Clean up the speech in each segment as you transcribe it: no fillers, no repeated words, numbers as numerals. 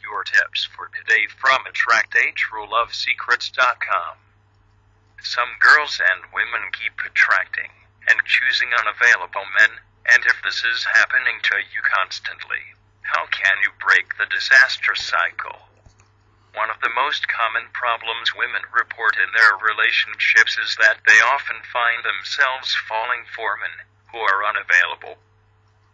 your tips for today from attractagerulelovesecrets.com. Some girls and women keep attracting and choosing unavailable men, and if this is happening to you constantly, how can you break the disaster cycle? One of the most common problems women report in their relationships is that they often find themselves falling for men who are unavailable.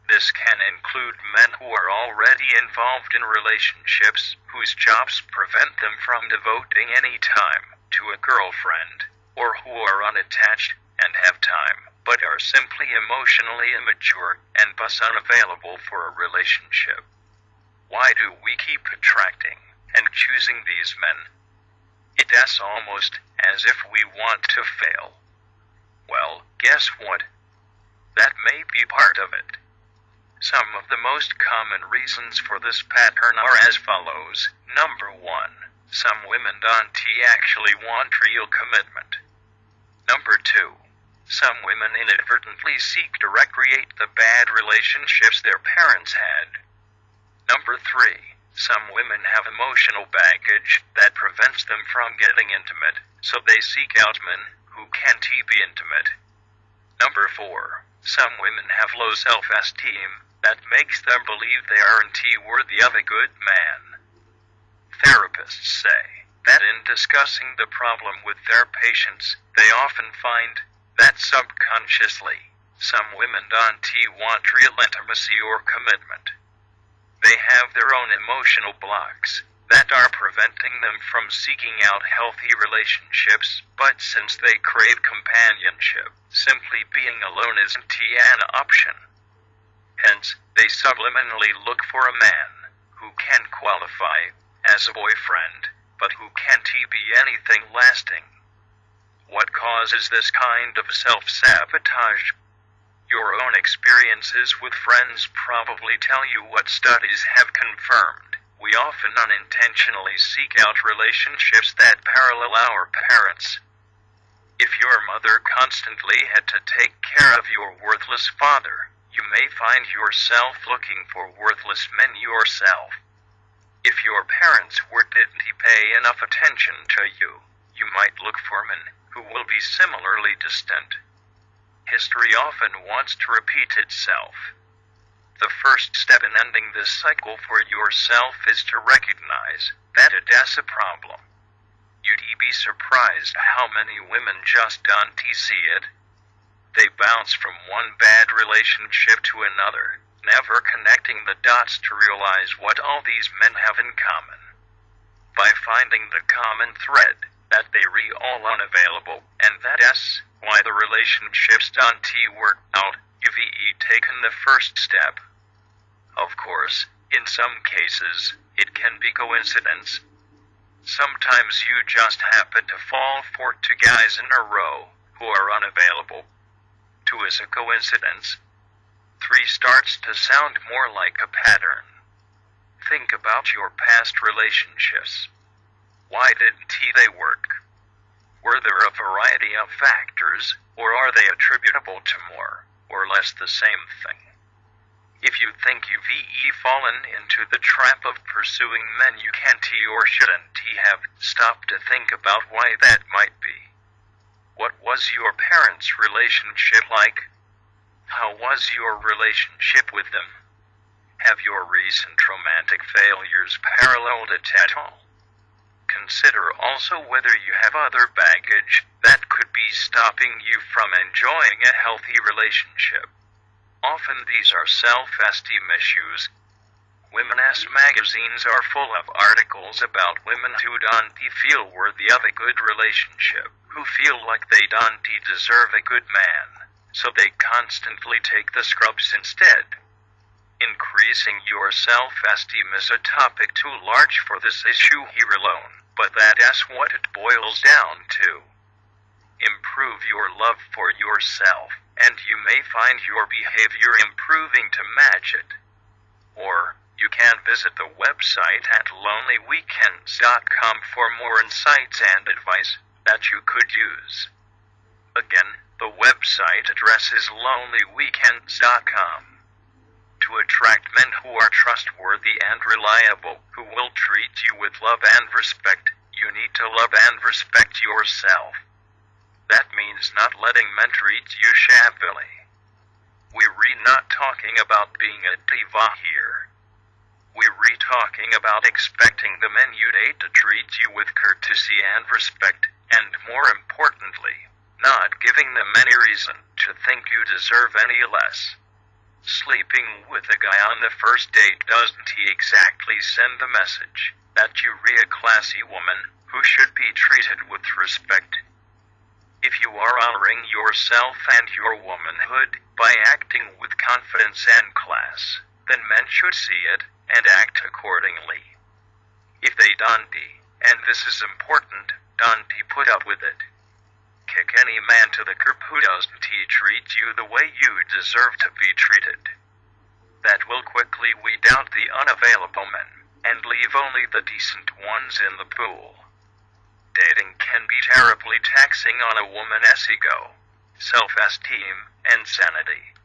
This can include men who are already involved in relationships whose jobs prevent them from devoting any time to a girlfriend, or who are unattached and have time, but are simply emotionally immature and thus unavailable for a relationship. Why do we keep attracting and choosing these men? It's almost as if we want to fail. Well, guess what? That may be part of it. Some of the most common reasons for this pattern are as follows. Number 1. Some women don't actually want real commitment. Number 2. Some women inadvertently seek to recreate the bad relationships their parents had. Number 3. Some women have emotional baggage that prevents them from getting intimate, so they seek out men who can't be intimate. Number 4. Some women have low self-esteem that makes them believe they aren't worthy of a good man. Therapists say that in discussing the problem with their patients, they often find that subconsciously, some women don't want real intimacy or commitment. They have their own emotional blocks that are preventing them from seeking out healthy relationships, but since they crave companionship, simply being alone isn't an option. Hence, they subliminally look for a man who can qualify as a boyfriend, but who can't be anything lasting. What causes this kind of self-sabotage? Your own experiences with friends probably tell you what studies have confirmed. We often unintentionally seek out relationships that parallel our parents. If your mother constantly had to take care of your worthless father, you may find yourself looking for worthless men yourself. If your parents didn't pay enough attention to you, you might look for men who will be similarly distant. History often wants to repeat itself. The first step in ending this cycle for yourself is to recognize that it's a problem. You'd be surprised how many women just don't see it. They bounce from one bad relationship to another, never connecting the dots to realize what all these men have in common. By finding the common thread, that they are all unavailable, and that's why the relationships don't work out, you've taken the first step. Of course, in some cases, it can be coincidence. Sometimes you just happen to fall for 2 guys in a row who are unavailable. 2 is a coincidence. 3 starts to sound more like a pattern. Think about your past relationships. Why didn't they work? Were there a variety of factors, or are they attributable to more or less the same thing? If you think you've fallen into the trap of pursuing men you can't or shouldn't have, stop to think about why that might be. What was your parents' relationship like? How was your relationship with them? Have your recent romantic failures paralleled it at all? Consider also whether you have other baggage that could be stopping you from enjoying a healthy relationship. Often these are self-esteem issues. Women's magazines are full of articles about women who don't feel worthy of a good relationship, who feel like they don't deserve a good man, so they constantly take the scrubs instead. Increasing your self-esteem is a topic too large for this issue here alone, but that's what it boils down to. Improve your love for yourself, and you may find your behavior improving to match it. Or, you can visit the website at lonelyweekends.com for more insights and advice that you could use. Again, the website address is lonelyweekends.com. To attract men who are trustworthy and reliable, who will treat you with love and respect, you need to love and respect yourself. That means not letting men treat you shabbily. We're not talking about being a diva here. We're talking about expecting the men you date to treat you with courtesy and respect, and more importantly, not giving them any reason to think you deserve any less. Sleeping with a guy on the first date doesn't exactly send the message that you're a classy woman who should be treated with respect. If you are honoring yourself and your womanhood by acting with confidence and class, then men should see it and act accordingly. If they don't, and this is important, don't put up with it. Kick any man to the curb who doesn't treat you the way you deserve to be treated. That will quickly weed out the unavailable men, and leave only the decent ones in the pool. Dating can be terribly taxing on a woman's ego, self-esteem, and sanity.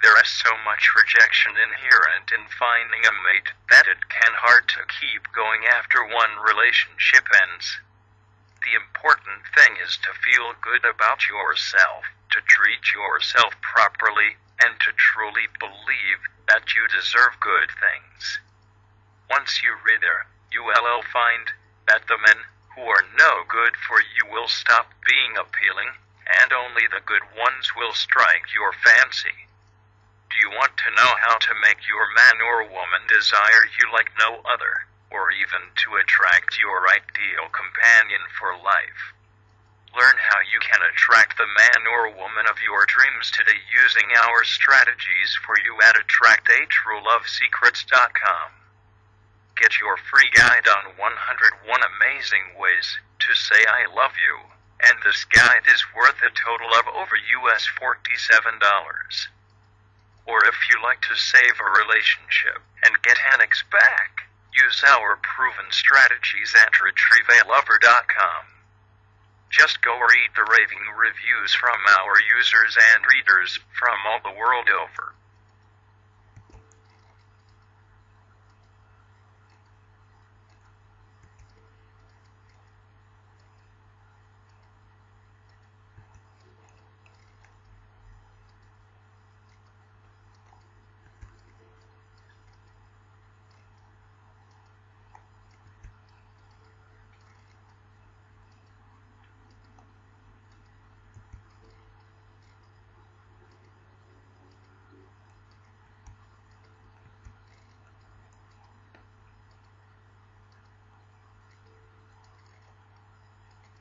There is so much rejection inherent in finding a mate that it can hard to keep going after one relationship ends. The important thing is to feel good about yourself, to treat yourself properly, and to truly believe that you deserve good things. Once you read there, you will find that the men who are no good for you will stop being appealing, and only the good ones will strike your fancy. Do you want to know how to make your man or woman desire you like no other, or even to attract your ideal companion for life? Learn how you can attract the man or woman of your dreams today using our strategies for you at attractatruelovesecrets.com. Get your free guide on 101 amazing ways to say I love you, and this guide is worth a total of over $47. Or if you like to save a relationship and get Annex back, use our proven strategies at retrievealover.com. Just go read the raving reviews from our users and readers from all the world over.